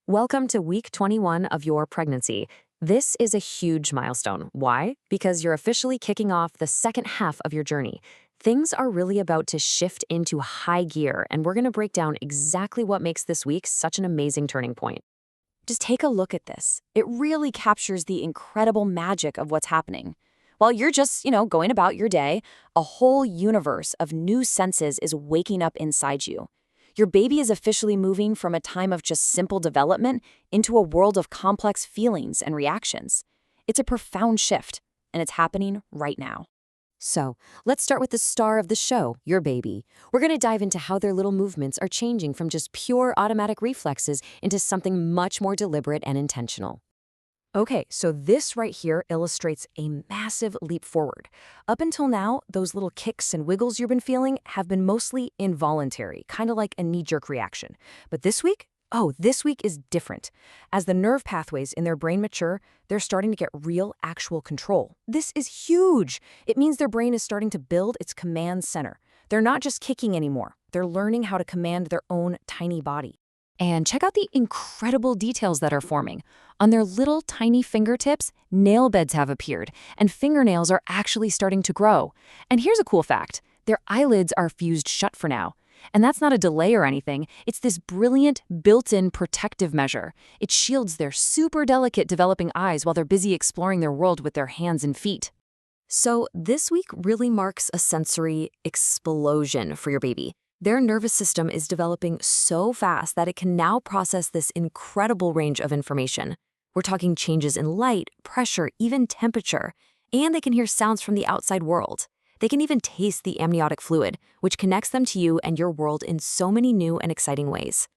Welcome to week 21 of your pregnancy. This is a huge milestone. Why? Because you're officially kicking off the second half of your journey. Things are really about to shift into high gear, and we're going to break down exactly what makes this week such an amazing turning point. Just take a look at this. It really captures the incredible magic of what's happening. While you're just, going about your day, a whole universe of new senses is waking up inside you. Your baby is officially moving from a time of just simple development into a world of complex feelings and reactions. It's a profound shift, and it's happening right now. So, let's start with the star of the show, your baby. We're going to dive into how their little movements are changing from just pure automatic reflexes into something much more deliberate and intentional. Okay, so this right here illustrates a massive leap forward. Up until now, those little kicks and wiggles you've been feeling have been mostly involuntary, kind of like a knee-jerk reaction. But this week? Oh, this week is different. As the nerve pathways in their brain mature, they're starting to get real, actual control. This is huge. It means their brain is starting to build its command center. They're not just kicking anymore. They're learning how to command their own tiny body. And check out the incredible details that are forming. On their little tiny fingertips, nail beds have appeared, and fingernails are actually starting to grow. And here's a cool fact. Their eyelids are fused shut for now. And that's not a delay or anything. It's this brilliant, built-in protective measure. It shields their super delicate developing eyes while they're busy exploring their world with their hands and feet. So this week really marks a sensory explosion for your baby. Their nervous system is developing so fast that it can now process this incredible range of information. We're talking changes in light, pressure, even temperature, and they can hear sounds from the outside world. They can even taste the amniotic fluid, which connects them to you and your world in so many new and exciting ways.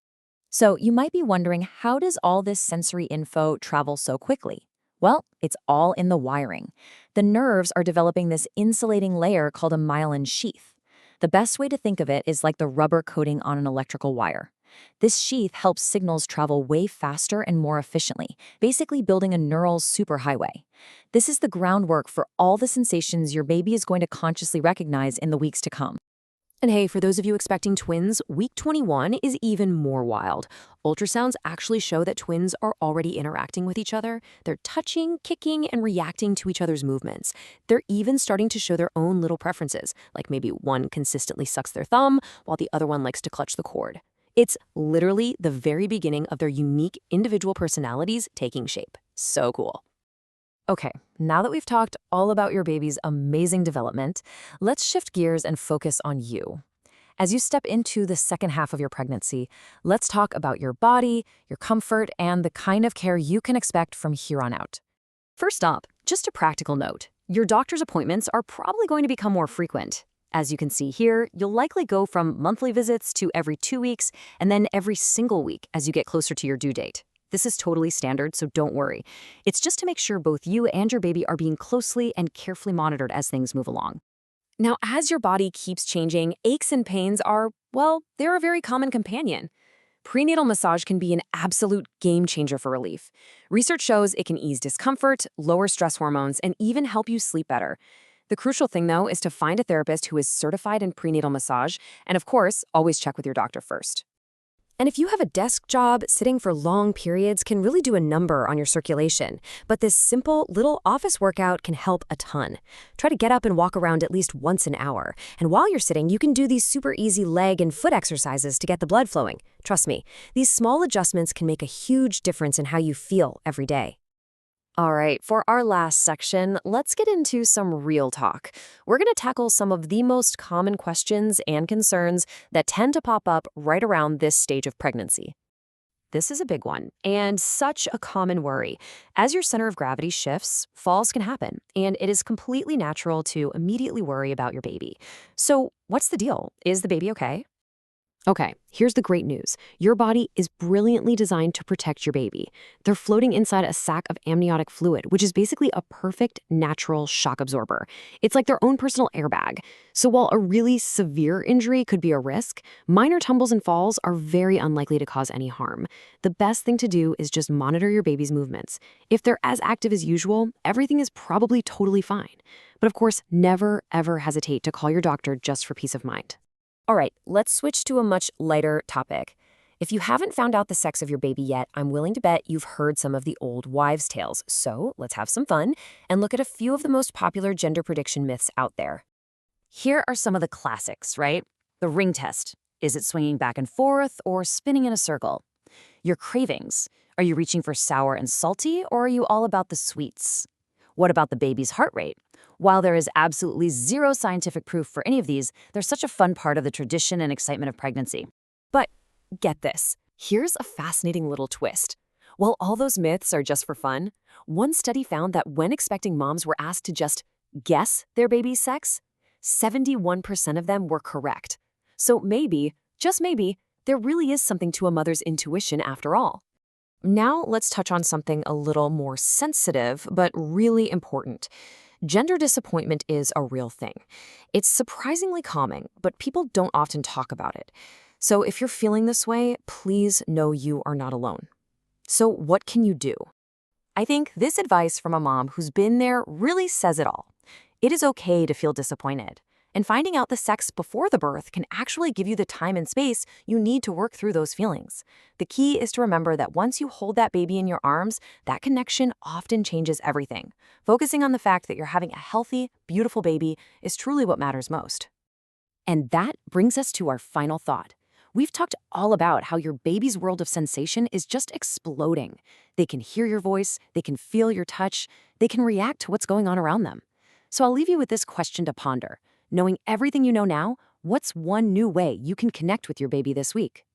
So you might be wondering, how does all this sensory info travel so quickly? Well, it's all in the wiring. The nerves are developing this insulating layer called a myelin sheath. The best way to think of it is like the rubber coating on an electrical wire. This sheath helps signals travel way faster and more efficiently, basically building a neural superhighway. This is the groundwork for all the sensations your baby is going to consciously recognize in the weeks to come. And hey, for those of you expecting twins, week 21 is even more wild. Ultrasounds actually show that twins are already interacting with each other. They're touching, kicking, and reacting to each other's movements. They're even starting to show their own little preferences, like maybe one consistently sucks their thumb, while the other one likes to clutch the cord. It's literally the very beginning of their unique individual personalities taking shape. So cool. Okay, now that we've talked all about your baby's amazing development, let's shift gears and focus on you. As you step into the second half of your pregnancy, let's talk about your body, your comfort, and the kind of care you can expect from here on out. First up, just a practical note. Your doctor's appointments are probably going to become more frequent. As you can see here, you'll likely go from monthly visits to every 2 weeks and then every single week as you get closer to your due date. This is totally standard, so don't worry. It's just to make sure both you and your baby are being closely and carefully monitored as things move along. Now, as your body keeps changing, aches and pains are, well, they're a very common companion. Prenatal massage can be an absolute game changer for relief. Research shows it can ease discomfort, lower stress hormones, and even help you sleep better. The crucial thing, though, is to find a therapist who is certified in prenatal massage, and of course, always check with your doctor first. And if you have a desk job, sitting for long periods can really do a number on your circulation. But this simple little office workout can help a ton. Try to get up and walk around at least once an hour. And while you're sitting, you can do these super easy leg and foot exercises to get the blood flowing. Trust me, these small adjustments can make a huge difference in how you feel every day. All right, for our last section, let's get into some real talk. We're going to tackle some of the most common questions and concerns that tend to pop up right around this stage of pregnancy. This is a big one, and such a common worry. As your center of gravity shifts, falls can happen, and it is completely natural to immediately worry about your baby. So, what's the deal? Is the baby okay? Okay, here's the great news. Your body is brilliantly designed to protect your baby. They're floating inside a sac of amniotic fluid, which is basically a perfect natural shock absorber. It's like their own personal airbag. So while a really severe injury could be a risk, minor tumbles and falls are very unlikely to cause any harm. The best thing to do is just monitor your baby's movements. If they're as active as usual, everything is probably totally fine. But of course, never, ever hesitate to call your doctor just for peace of mind. All right, let's switch to a much lighter topic. If you haven't found out the sex of your baby yet, I'm willing to bet you've heard some of the old wives' tales. So let's have some fun and look at a few of the most popular gender prediction myths out there. Here are some of the classics, right? The ring test. Is it swinging back and forth or spinning in a circle? Your cravings. Are you reaching for sour and salty, or are you all about the sweets? What about the baby's heart rate? While there is absolutely zero scientific proof for any of these, they're such a fun part of the tradition and excitement of pregnancy. But get this, here's a fascinating little twist. While all those myths are just for fun, one study found that when expecting moms were asked to just guess their baby's sex, 71% of them were correct. So maybe, just maybe, there really is something to a mother's intuition after all. Now let's touch on something a little more sensitive, but really important. Gender disappointment is a real thing. It's surprisingly common, but people don't often talk about it. So if you're feeling this way, please know you are not alone. So what can you do? I think this advice from a mom who's been there really says it all. It is okay to feel disappointed. And finding out the sex before the birth can actually give you the time and space you need to work through those feelings. The key is to remember that once you hold that baby in your arms, that connection often changes everything. Focusing on the fact that you're having a healthy, beautiful baby is truly what matters most. And that brings us to our final thought. We've talked all about how your baby's world of sensation is just exploding. They can hear your voice, they can feel your touch, they can react to what's going on around them. So I'll leave you with this question to ponder. Knowing everything you know now, what's one new way you can connect with your baby this week?